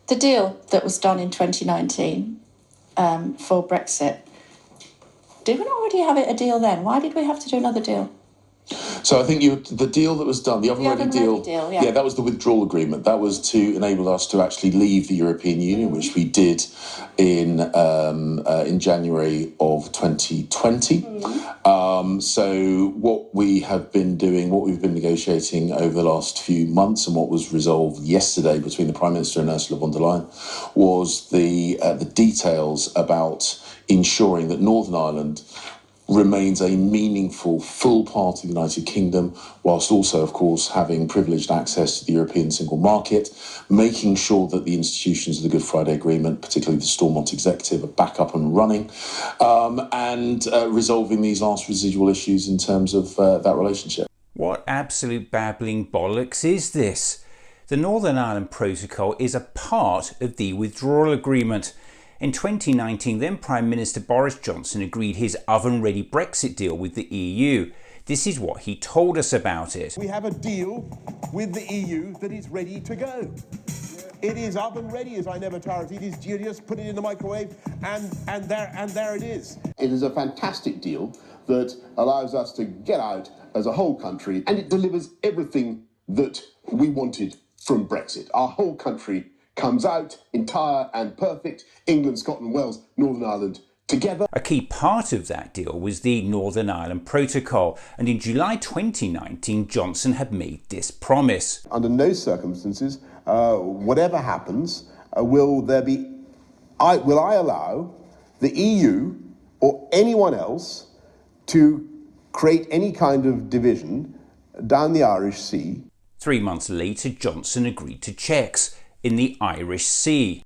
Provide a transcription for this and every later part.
The deal that was done in 2019 for Brexit, did we not already have a deal then? Why did we have to do another deal? So I think the deal that was done, the oven-ready deal, yeah, that was the withdrawal agreement. That was to enable us to actually leave the European Union, which we did in January of 2020. So what we have been doing, what we've been negotiating over the last few months, and what was resolved yesterday between the Prime Minister and Ursula von der Leyen, was the details about ensuring that Northern Ireland remains a meaningful, full part of the United Kingdom, whilst also, of course, having privileged access to the European single market, making sure that the institutions of the Good Friday Agreement, particularly the Stormont Executive, are back up and running, and resolving these last residual issues in terms of that relationship. What absolute babbling bollocks is this? The Northern Ireland Protocol is a part of the withdrawal agreement. In 2019, then Prime Minister Boris Johnson agreed his oven-ready Brexit deal with the EU. This is what he told us about it. We have a deal with the EU that is ready to go. It is oven-ready, as I never tire of it. It is, you just put it in the microwave and there it is. It is a fantastic deal that allows us to get out as a whole country, and it delivers everything that we wanted from Brexit. Our whole country comes out entire and perfect. England, Scotland, Wales, Northern Ireland together. A key part of that deal was the Northern Ireland Protocol, and in July 2019 Johnson had made this promise. Under no circumstances, whatever happens, will I allow the EU or anyone else to create any kind of division down the Irish Sea. 3 months later, Johnson agreed to checks in the Irish Sea.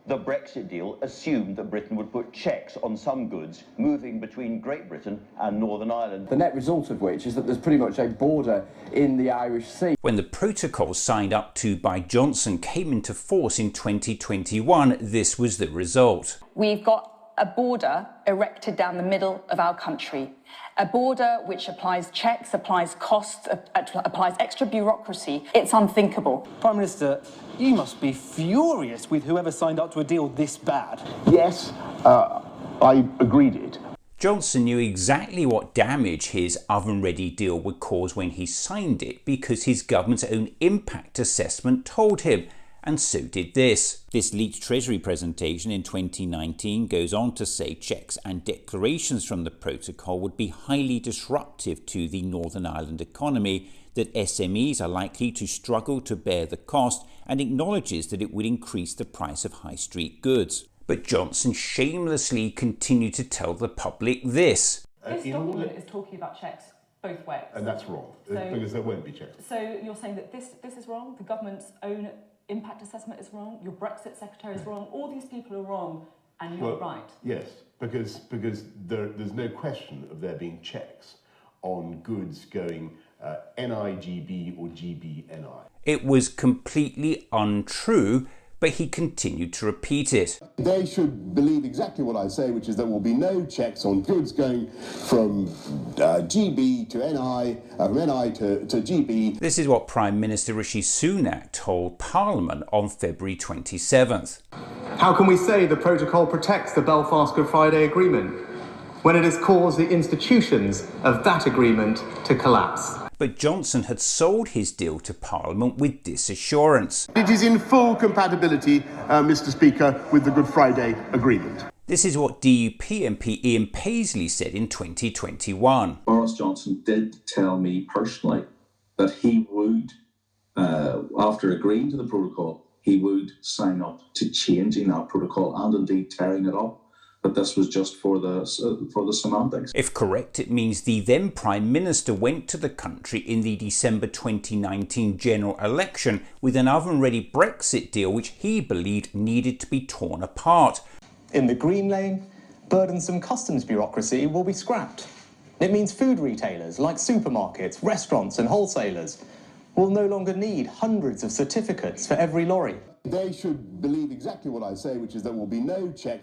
The Brexit deal assumed that Britain would put checks on some goods moving between Great Britain and Northern Ireland. The net result of which is that there's pretty much a border in the Irish Sea. When the protocol signed up to by Johnson came into force in 2021, this was the result. We've got a border erected down the middle of our country. A border which applies checks, applies costs, applies extra bureaucracy. It's unthinkable. Prime Minister, you must be furious with whoever signed up to a deal this bad. Yes, I agreed it. Johnson knew exactly what damage his oven-ready deal would cause when he signed it, because his government's own impact assessment told him. And so did this. This leaked Treasury presentation in 2019 goes on to say checks and declarations from the protocol would be highly disruptive to the Northern Ireland economy, that SMEs are likely to struggle to bear the cost, and acknowledges that it would increase the price of high street goods. But Johnson shamelessly continued to tell the public this. This document is talking about checks both ways. And that's wrong, because there won't be checks. So you're saying that this is wrong, the government's own impact assessment is wrong, your Brexit secretary is wrong, all these people are wrong, and you're right. Yes, because there's no question of there being checks on goods going NIGB or GBNI. It was completely untrue, but he continued to repeat it. They should believe exactly what I say, which is there will be no checks on goods going from GB to NI, from NI to GB. This is what Prime Minister Rishi Sunak told Parliament on February 27th. How can we say the protocol protects the Belfast Good Friday Agreement when it has caused the institutions of that agreement to collapse? But Johnson had sold his deal to Parliament with this assurance. It is in full compatibility, Mr. Speaker, with the Good Friday Agreement. This is what DUP MP Ian Paisley said in 2021. Boris Johnson did tell me personally that he would, after agreeing to the protocol, he would sign up to changing that protocol and indeed tearing it up. But this was just for the semantics. If correct, it means the then Prime Minister went to the country in the December 2019 general election with an oven-ready Brexit deal which he believed needed to be torn apart. In the green lane, burdensome customs bureaucracy will be scrapped. It means food retailers like supermarkets, restaurants and wholesalers will no longer need hundreds of certificates for every lorry. They should believe exactly what I say, which is there will be no checks